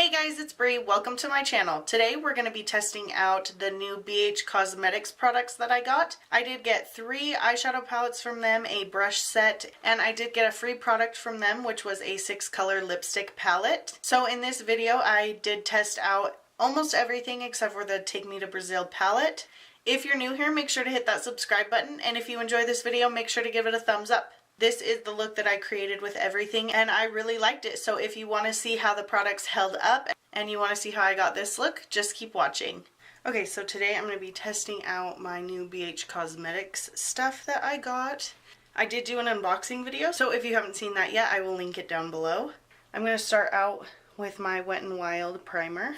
Hey guys, it's Brie. Welcome to my channel. Today we're going to be testing out the new BH Cosmetics products that I got. I did get 3 eyeshadow palettes from them, a brush set, and I did get a free product from them, which was a 6-color lipstick palette. So in this video I did test out almost everything except for the Take Me to Brazil palette. If you're new here, make sure to hit that subscribe button, and if you enjoy this video, make sure to give it a thumbs up. This is the look that I created with everything, and I really liked it. So if you want to see how the products held up and you want to see how I got this look, just keep watching. Okay, so today I'm going to be testing out my new BH Cosmetics stuff that I got. I did do an unboxing video, so if you haven't seen that yet, I will link it down below. I'm going to start out with my Wet n Wild primer.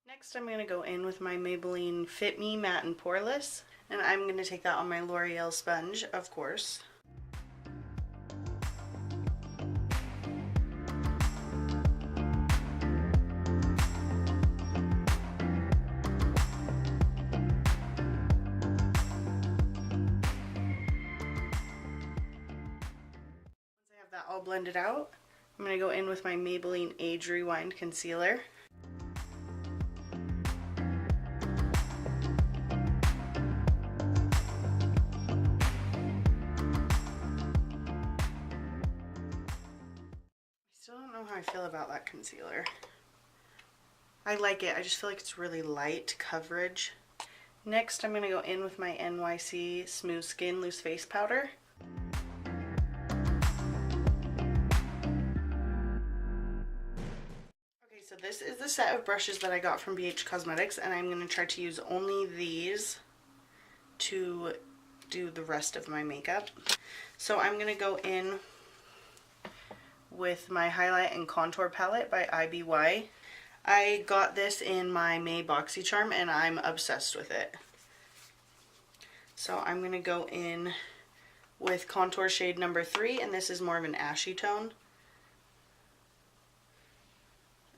Next, I'm going to go in with my Maybelline Fit Me Matte and Poreless, and I'm going to take that on my Loreal sponge, of course. Once I have that all blended out, I'm going to go in with my Maybelline Age Rewind concealer. Still don't know how I feel about that concealer. I like it, I just feel like it's really light coverage. Next, I'm going to go in with my NYC Smooth Skin Loose Face Powder. Okay, so this is the set of brushes that I got from BH Cosmetics, and I'm going to try to use only these to do the rest of my makeup. So I'm going to go in with my highlight and contour palette by IBY. I got this in my May BoxyCharm and I'm obsessed with it. So I'm going to go in with contour shade number 3, and this is more of an ashy tone.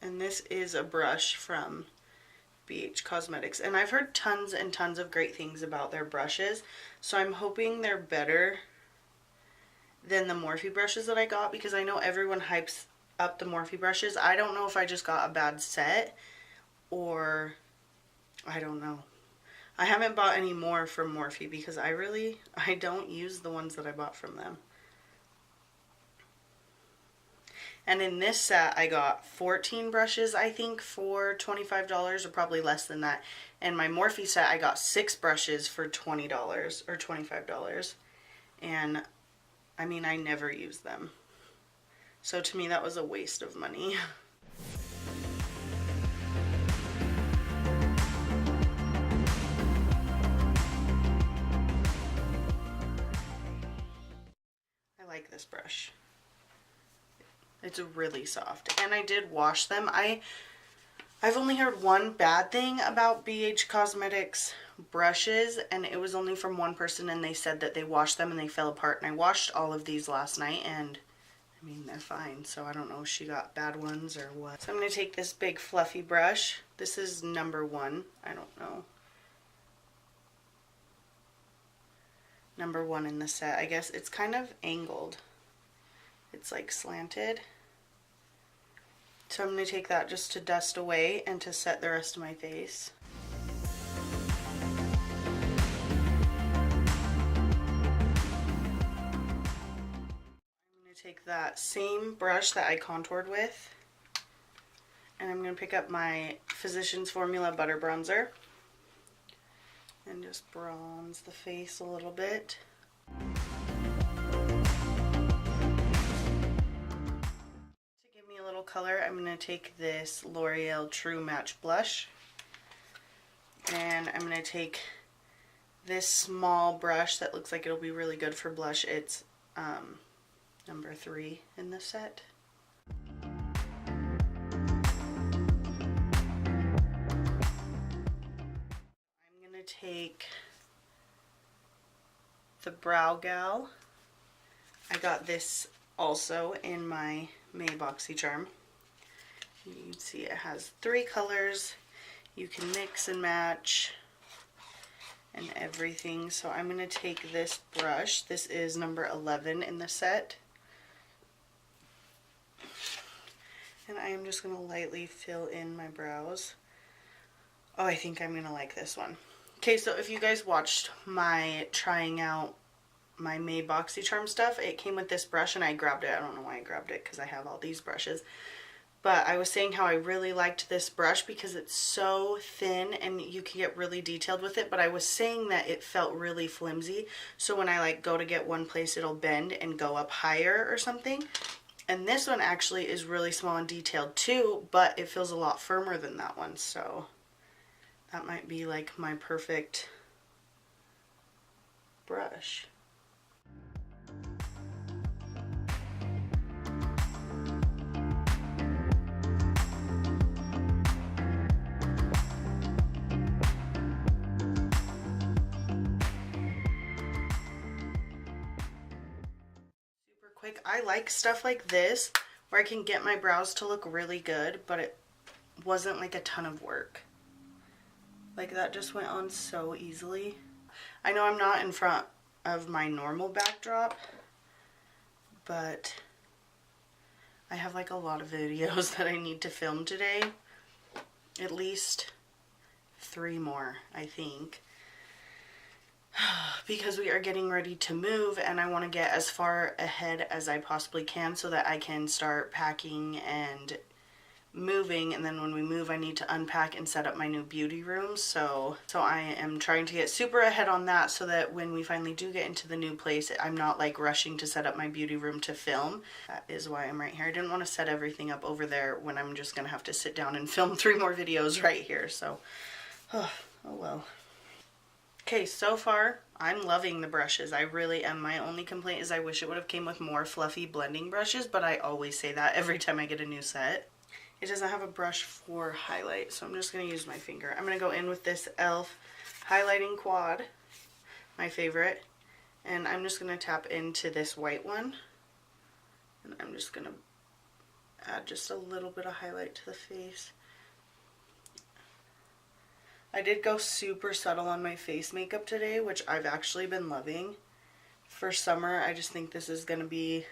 And this is a brush from BH Cosmetics, and I've heard tons and tons of great things about their brushes, so I'm hoping they're better than the Morphe brushes that I got, because I know everyone hypes up the Morphe brushes. I don't know if I just got a bad set, or I don't know. I haven't bought any more from Morphe because I don't use the ones that I bought from them. And in this set I got 14 brushes, I think, for $25, or probably less than that. And my Morphe set I got 6 brushes for $20 or $25. And I mean, I never use them. So to me, that was a waste of money. I like this brush. It's really soft. And I did wash them. I've only heard one bad thing about BH Cosmetics brushes, and it was only from one person, and they said that they washed them and they fell apart. And I washed all of these last night, and I mean, they're fine. So I don't know if she got bad ones or what. So I'm going to take this big fluffy brush. This is number 1. I don't know. Number 1 in the set. I guess it's kind of angled. It's like slanted. So I'm going to take that just to dust away and to set the rest of my face. I'm going to take that same brush that I contoured with, and I'm going to pick up my Physicians Formula Butter Bronzer and just bronze the face a little bit. Color, I'm going to take this L'Oreal True Match blush, and I'm going to take this small brush that looks like it'll be really good for blush. It's number 3 in the set. I'm going to take Thebrowgal. I got this also in my May BoxyCharm. You can see it has 3 colors. You can mix and match. and everything. So I'm going to take this brush. This is number 11 in the set. And I am just going to lightly fill in my brows. Oh, I think I'm going to like this one. Okay, so if you guys watched my trying out my May BoxyCharm stuff, it came with this brush and I grabbed it. I don't know why I grabbed it because I have all these brushes. But I was saying how I really liked this brush because it's so thin and you can get really detailed with it. But I was saying that it felt really flimsy. So when I like go to get one place, it'll bend and go up higher or something. And this one actually is really small and detailed too, but it feels a lot firmer than that one. So that might be like my perfect brush. Quick. I like stuff like this where I can get my brows to look really good, but it wasn't like a ton of work. Like that just went on so easily. I know I'm not in front of my normal backdrop, but I have like a lot of videos that I need to film today. At least 3 more, I think. Because we are getting ready to move and I want to get as far ahead as I possibly can so that I can start packing and moving, and then when we move I need to unpack and set up my new beauty room. So I am trying to get super ahead on that so that when we finally do get into the new place, I'm not like rushing to set up my beauty room to film. That is why I'm right here. I didn't want to set everything up over there when I'm just gonna have to sit down and film 3 more videos right here. So oh well. Okay, so far I'm loving the brushes. I really am. My only complaint is I wish it would have came with more fluffy blending brushes, but I always say that every time I get a new set. It doesn't have a brush for highlight, so I'm just going to use my finger. I'm going to go in with this E.L.F. highlighting quad, my favorite, and I'm just going to tap into this white one, and I'm just going to add just a little bit of highlight to the face. I did go super subtle on my face makeup today, which I've actually been loving. For summer, I just think this is going to be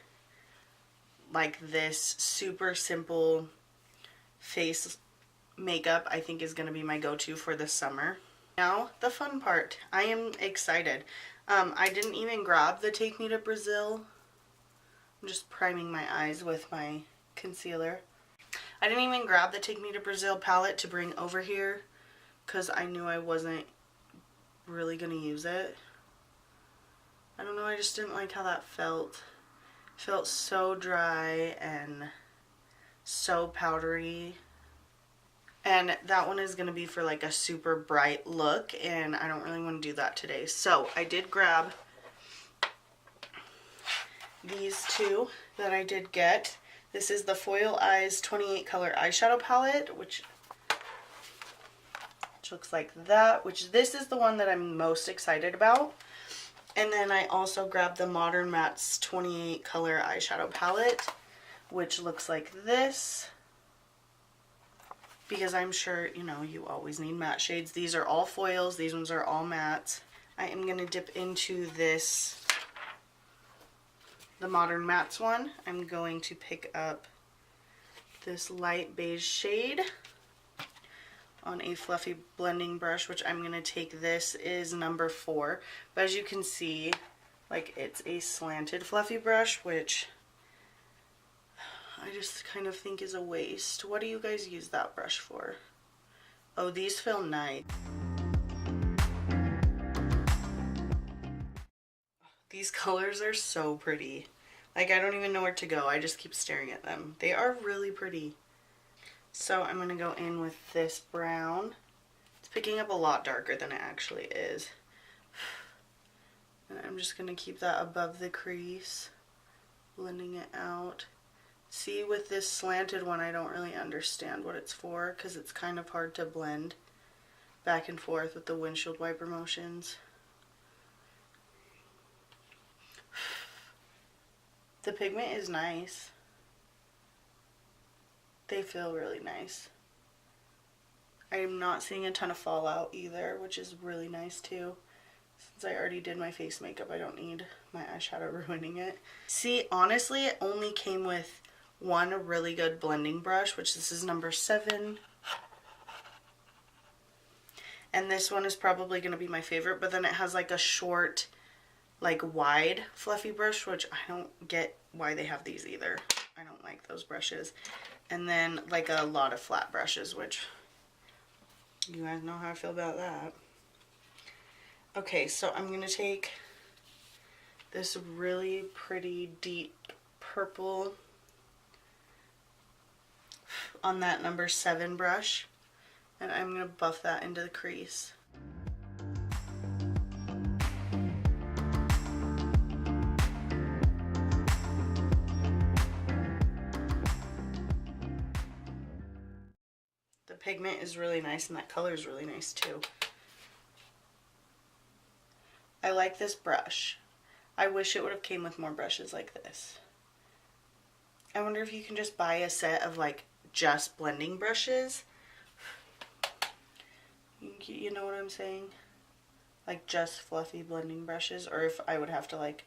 like this super simple face makeup. I think is going to be my go-to for this summer. Now, the fun part. I am excited. I didn't even grab the Take Me to Brazil. I'm just priming my eyes with my concealer. I didn't even grab the Take Me to Brazil palette to bring over here, because I knew I wasn't really going to use it. I don't know, I just didn't like how that felt. It felt so dry and so powdery. And that one is going to be for like a super bright look, and I don't really want to do that today. So I did grab these 2 that I did get. This is the Foil Eyes 28 color eyeshadow palette, which looks like that, which this is the one that I'm most excited about. And then I also grabbed the Modern Mattes 28 color eyeshadow palette, which looks like this, because I'm sure, you know, you always need matte shades. These are all foils, these ones are all mattes. I am going to dip into this, the Modern Mattes one. I'm going to pick up this light beige shade on a fluffy blending brush, which I'm going to take. This is number 4, but as you can see, like, it's a slanted fluffy brush, which I just kind of think is a waste. What do you guys use that brush for? Oh, these feel nice. These colors are so pretty. Like, I don't even know where to go. I just keep staring at them. They are really pretty. So I'm going to go in with this brown. It's picking up a lot darker than it actually is. And I'm just going to keep that above the crease, blending it out. See, with this slanted one, I don't really understand what it's for, because it's kind of hard to blend back and forth with the windshield wiper motions. The pigment is nice. They feel really nice. I am not seeing a ton of fallout either, which is really nice too. Since I already did my face makeup, I don't need my eyeshadow ruining it. See, honestly, it only came with one really good blending brush, which this is number 7. And this one is probably going to be my favorite, but then it has like a short, like wide fluffy brush, which I don't get why they have these either. I don't like those brushes. And then like a lot of flat brushes, which you guys know how I feel about that. Okay, so I'm going to take this really pretty deep purple on that number 7 brush, and I'm going to buff that into the crease. The pigment is really nice, and that color is really nice too. I like this brush. I wish it would have came with more brushes like this. I wonder if you can just buy a set of like just blending brushes. You know what I'm saying? Like just fluffy blending brushes, or if I would have to like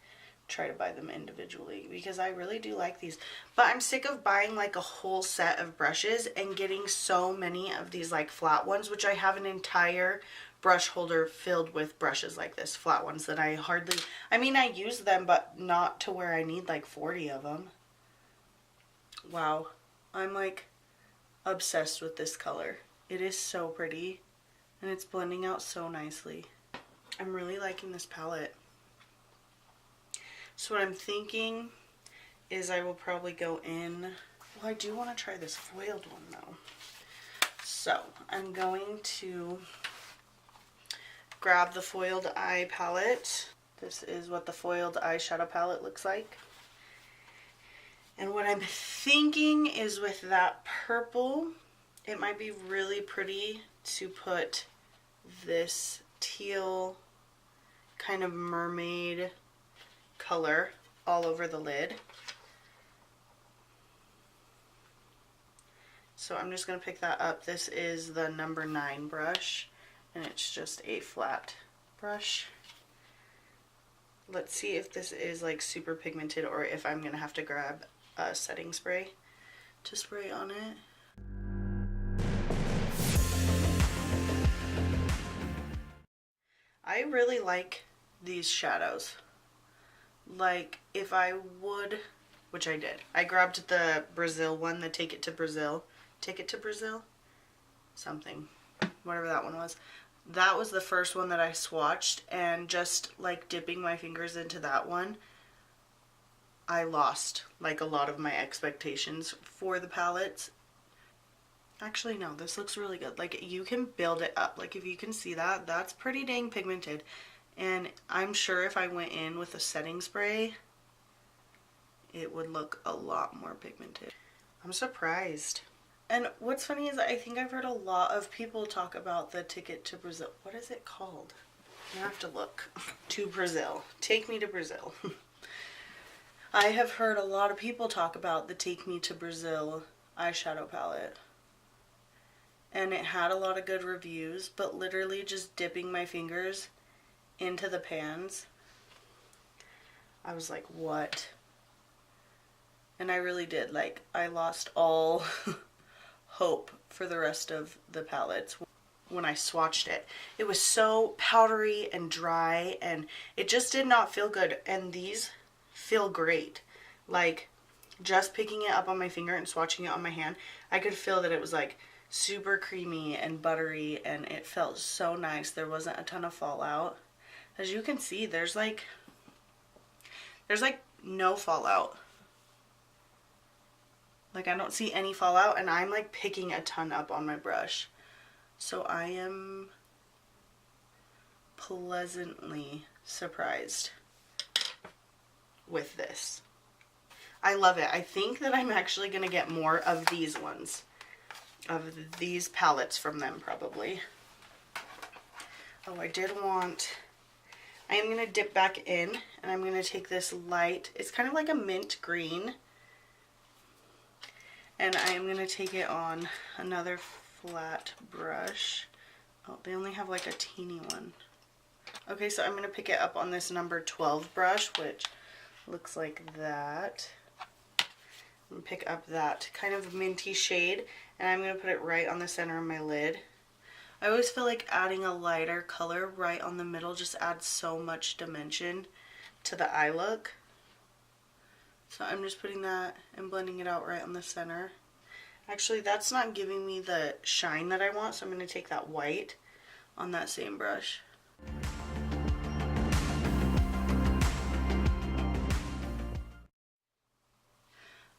try to buy them individually, because I really do like these. But I'm sick of buying like a whole set of brushes and getting so many of these like flat ones, which I have an entire brush holder filled with brushes like this, flat ones that I hardly, I mean, I use them, but not to where I need like 40 of them. Wow, I'm like obsessed with this color. It is so pretty, and it's blending out so nicely. I'm really liking this palette. So what I'm thinking is I will probably go in, well, I do want to try this foiled one though. So I'm going to grab the foiled eye palette. This is what the foiled eyeshadow palette looks like. And what I'm thinking is with that purple, it might be really pretty to put this teal kind of mermaid color all over the lid. So I'm just going to pick that up. This is the number 9 brush, and it's just a flat brush. Let's see if this is like super pigmented, or if I'm going to have to grab a setting spray to spray on it. I really like these shadows. Like if I would, which I did, I grabbed the Brazil one, the Take It to Brazil, something, whatever that one was. That was the first one that I swatched, and just like dipping my fingers into that one, I lost like a lot of my expectations for the palettes. Actually, no, this looks really good. Like you can build it up. Like if you can see that, that's pretty dang pigmented. And I'm sure if I went in with a setting spray, it would look a lot more pigmented. I'm surprised. And what's funny is I think I've heard a lot of people talk about the Ticket to Brazil. What is it called? I have to look. To Brazil. Take Me to Brazil. I have heard a lot of people talk about the Take Me to Brazil eyeshadow palette. And it had a lot of good reviews, but literally just dipping my fingers into the pans, I was like, what? And I really did. Like, I lost all hope for the rest of the palettes when I swatched it. It was so powdery and dry, and it just did not feel good. And these feel great. Like, just picking it up on my finger and swatching it on my hand, I could feel that it was like super creamy and buttery, and it felt so nice. There wasn't a ton of fallout. As you can see, there's like no fallout. Like I don't see any fallout, and I'm like picking a ton up on my brush. So I am pleasantly surprised with this. I love it. I think that I'm actually going to get more of these ones, of these palettes from them probably. Oh, I did want... I am going to dip back in, and I'm going to take this light, it's kind of like a mint green, and I am going to take it on another flat brush. Oh, they only have like a teeny one. Okay, so I'm going to pick it up on this number 12 brush, which looks like that. I'm going to pick up that kind of minty shade, and I'm going to put it right on the center of my lid. I always feel like adding a lighter color right on the middle just adds so much dimension to the eye look. So I'm just putting that and blending it out right on the center. Actually, that's not giving me the shine that I want, so I'm going to take that white on that same brush.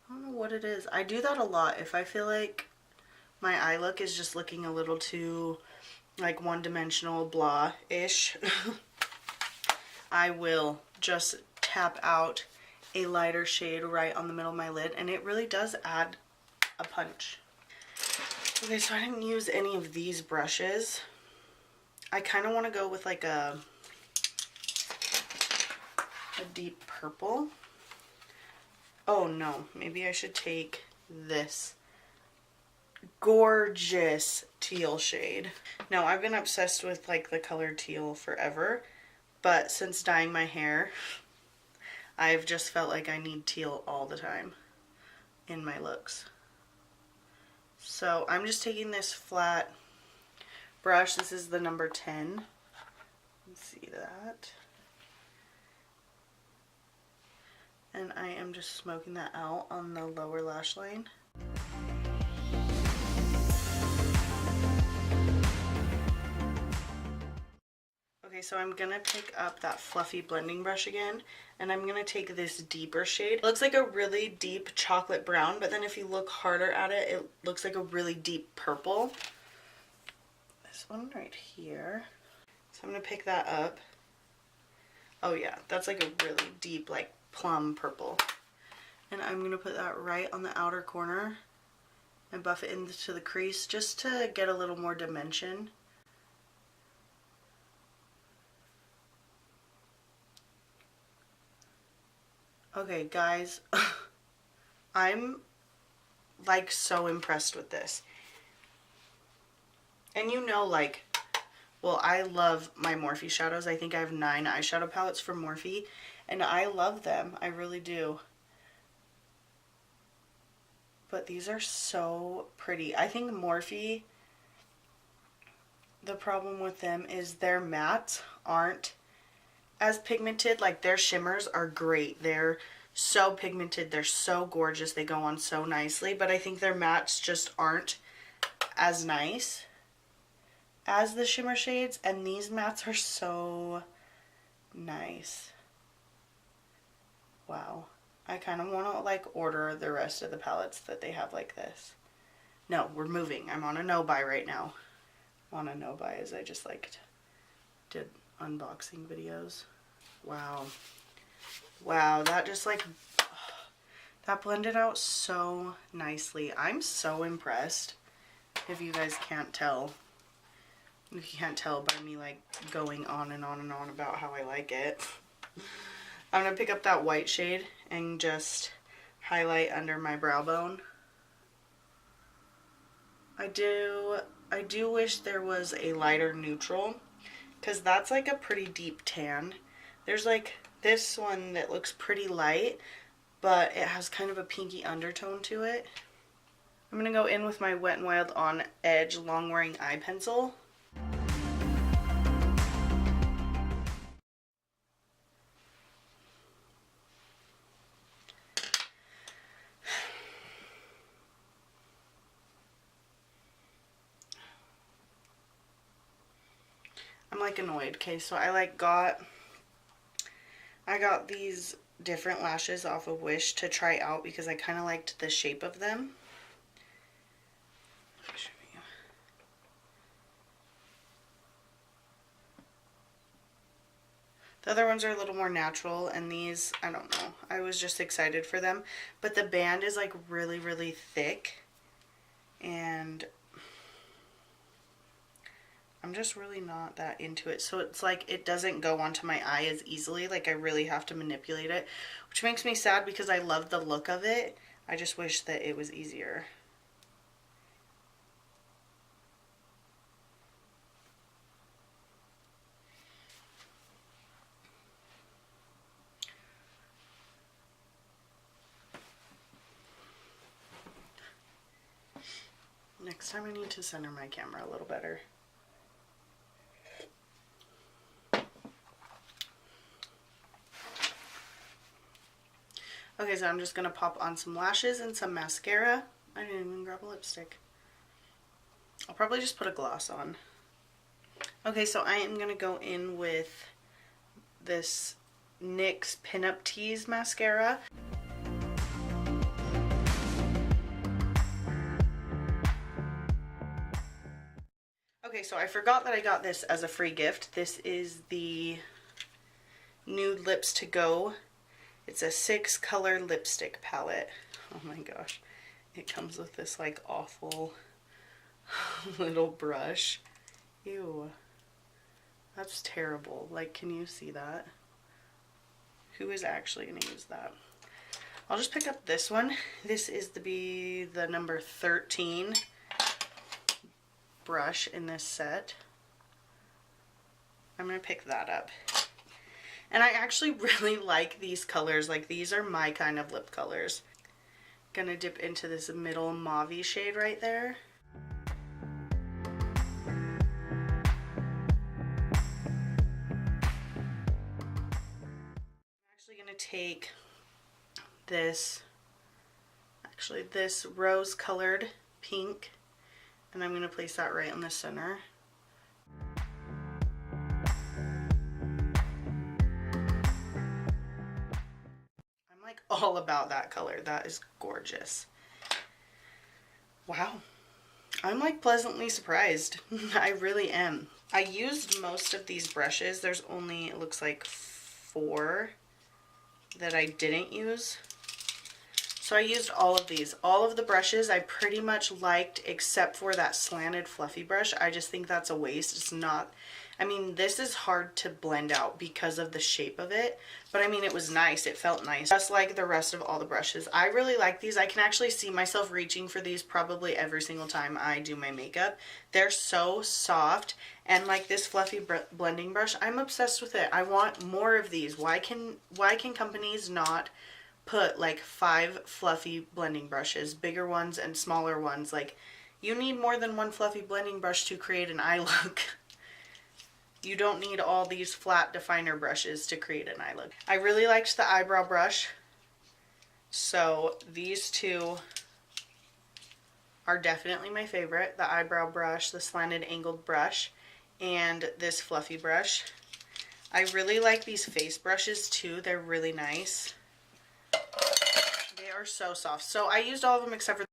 I don't know what it is. I do that a lot. If I feel like my eye look is just looking a little too like one-dimensional, blah-ish, I will just tap out a lighter shade right on the middle of my lid, and it really does add a punch. Okay, so I didn't use any of these brushes. I kind of want to go with like a deep purple. Oh no, maybe I should take this gorgeous teal shade. Now, I've been obsessed with like the color teal forever, but since dyeing my hair, I've just felt like I need teal all the time in my looks. So I'm just taking this flat brush. This is the number 10. Let's see that. And I am just smoking that out on the lower lash line. Okay, so I'm gonna pick up that fluffy blending brush again, and I'm gonna take this deeper shade. It looks like a really deep chocolate brown, but then if you look harder at it, it looks like a really deep purple. This one right here. So I'm gonna pick that up. Oh yeah, that's like a really deep, like plum purple. And I'm gonna put that right on the outer corner and buff it into the crease just to get a little more dimension. Okay, guys, I'm like so impressed with this. And you know, like, well, I love my Morphe shadows. I think I have 9 eyeshadow palettes from Morphe, and I love them. I really do. But these are so pretty. I think Morphe, the problem with them is their mattes aren't as pigmented. Like, their shimmers are great. They're so pigmented. They're so gorgeous. They go on so nicely. But I think their mattes just aren't as nice as the shimmer shades. And these mattes are so nice. Wow. I kind of want to like order the rest of the palettes that they have like this. No, we're moving. I'm on a no buy right now. On a no buy as I just like did unboxing videos. Wow. Wow, that just like, that blended out so nicely. I'm so impressed. If you guys can't tell. If you can't tell by me like going on and on and on about how I like it. I'm going to pick up that white shade and just highlight under my brow bone. I do wish there was a lighter neutral, because that's like a pretty deep tan. There's like this one that looks pretty light, but it has kind of a pinky undertone to it. I'm going to go in with my Wet n Wild On Edge Long Wearing Eye Pencil. I'm like annoyed. Okay, so I got these different lashes off of Wish to try out because I kind of liked the shape of them. The other ones are a little more natural, and these, I don't know, I was just excited for them. But the band is like really, really thick, and I'm just really not that into it. So it's like it doesn't go onto my eye as easily. Like I really have to manipulate it, which makes me sad because I love the look of it. I just wish that it was easier. Next time I need to center my camera a little better. Okay, so I'm just going to pop on some lashes and some mascara. I didn't even grab a lipstick. I'll probably just put a gloss on. Okay, so I am going to go in with this NYX Pinup Tease mascara. Okay, so I forgot that I got this as a free gift. This is the Nude Lips to Go. It's a 6-color lipstick palette. Oh my gosh. It comes with this like awful little brush. Ew. That's terrible. Like, can you see that? Who is actually going to use that? I'll just pick up this one. This is the number 13 brush in this set. I'm going to pick that up. And I actually really like these colors. Like, these are my kind of lip colors. Gonna dip into this middle mauve-y shade right there. I'm actually gonna take this rose colored pink, and I'm gonna place that right in the center. All about that color. That is gorgeous. Wow. I'm like pleasantly surprised. I really am. I used most of these brushes. There's only, it looks like 4 that I didn't use. So I used all of these. All of the brushes I pretty much liked except for that slanted fluffy brush. I just think that's a waste. It's not, I mean, this is hard to blend out because of the shape of it, but I mean, it was nice. It felt nice, just like the rest of all the brushes. I really like these. I can actually see myself reaching for these probably every single time I do my makeup. They're so soft, and like this fluffy blending brush, I'm obsessed with it. I want more of these. Why can companies not put like 5 fluffy blending brushes, bigger ones and smaller ones? Like, you need more than one fluffy blending brush to create an eye look. You don't need all these flat definer brushes to create an eye look. I really liked the eyebrow brush. So these two are definitely my favorite. The eyebrow brush, the slanted angled brush, and this fluffy brush. I really like these face brushes too. They're really nice. They are so soft. So I used all of them except for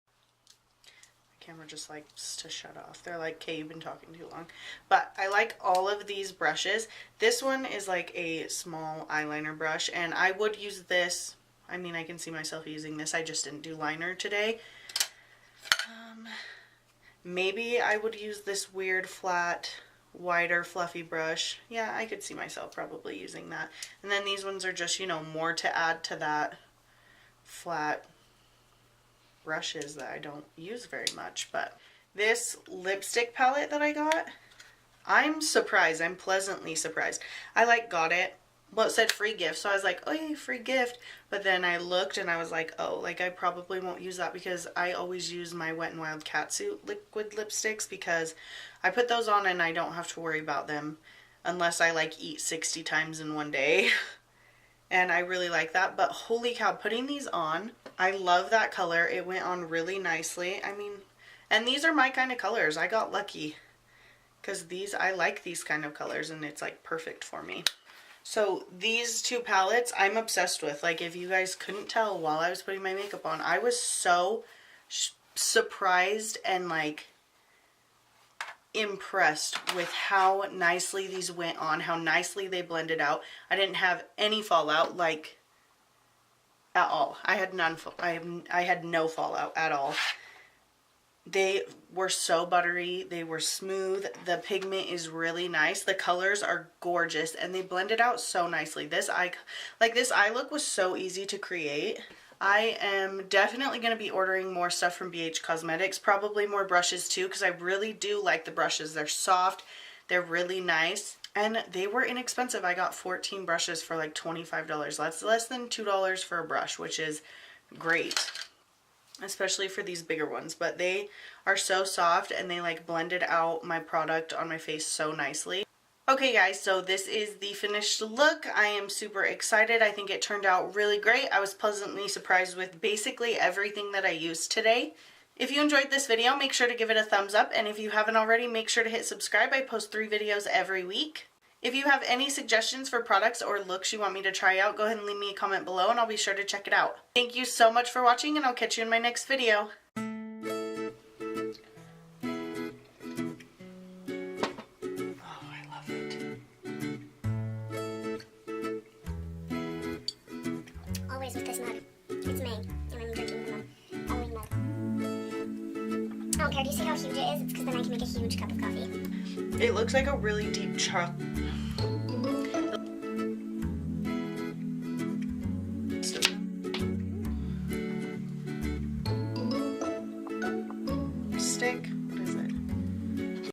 camera just likes to shut off. They're like, okay, you've been talking too long. But I like all of these brushes. This one is like a small eyeliner brush, and I would use this. I mean, I can see myself using this. I just didn't do liner today. Maybe I would use this weird flat, wider, fluffy brush. Yeah, I could see myself probably using that. And then these ones are just, you know, more to add to that flat brushes that I don't use very much. But this lipstick palette that I got, I'm surprised. I'm pleasantly surprised. I like got it. Well, it said free gift, so I was like, oh yeah, free gift. But then I looked and I was like, oh, like I probably won't use that because I always use my Wet n Wild Catsuit liquid lipsticks because I put those on and I don't have to worry about them unless I like eat 60 times in one day. And I really like that. But holy cow, putting these on, I love that color. It went on really nicely. I mean, and these are my kind of colors. I got lucky because these, I like these kind of colors and it's like perfect for me. So these two palettes I'm obsessed with. Like, if you guys couldn't tell while I was putting my makeup on, I was so surprised and like impressed with how nicely these went on, how nicely they blended out. I didn't have any fallout, like, at all. I had none. I had no fallout at all. They were so buttery. They were smooth. The pigment is really nice. The colors are gorgeous, and they blended out so nicely. This eye look was so easy to create. I am definitely going to be ordering more stuff from BH Cosmetics, probably more brushes too, because I really do like the brushes. They're soft, they're really nice, and they were inexpensive. I got 14 brushes for like $25. That's less than $2 for a brush, which is great. especially for these bigger ones, but they are so soft and they like blended out my product on my face so nicely. Okay guys, so this is the finished look. I am super excited. I think it turned out really great. I was pleasantly surprised with basically everything that I used today. If you enjoyed this video, make sure to give it a thumbs up, and if you haven't already, make sure to hit subscribe. I post 3 videos every week. If you have any suggestions for products or looks you want me to try out, go ahead and leave me a comment below and I'll be sure to check it out. Thank you so much for watching, and I'll catch you in my next video. Always with this mug. It's May, and I'm drinking from a Halloween mug. I don't care. Do you see how huge it is? It's because then I can make a huge cup of coffee. It looks like a really deep chocolate. Stick? What is it?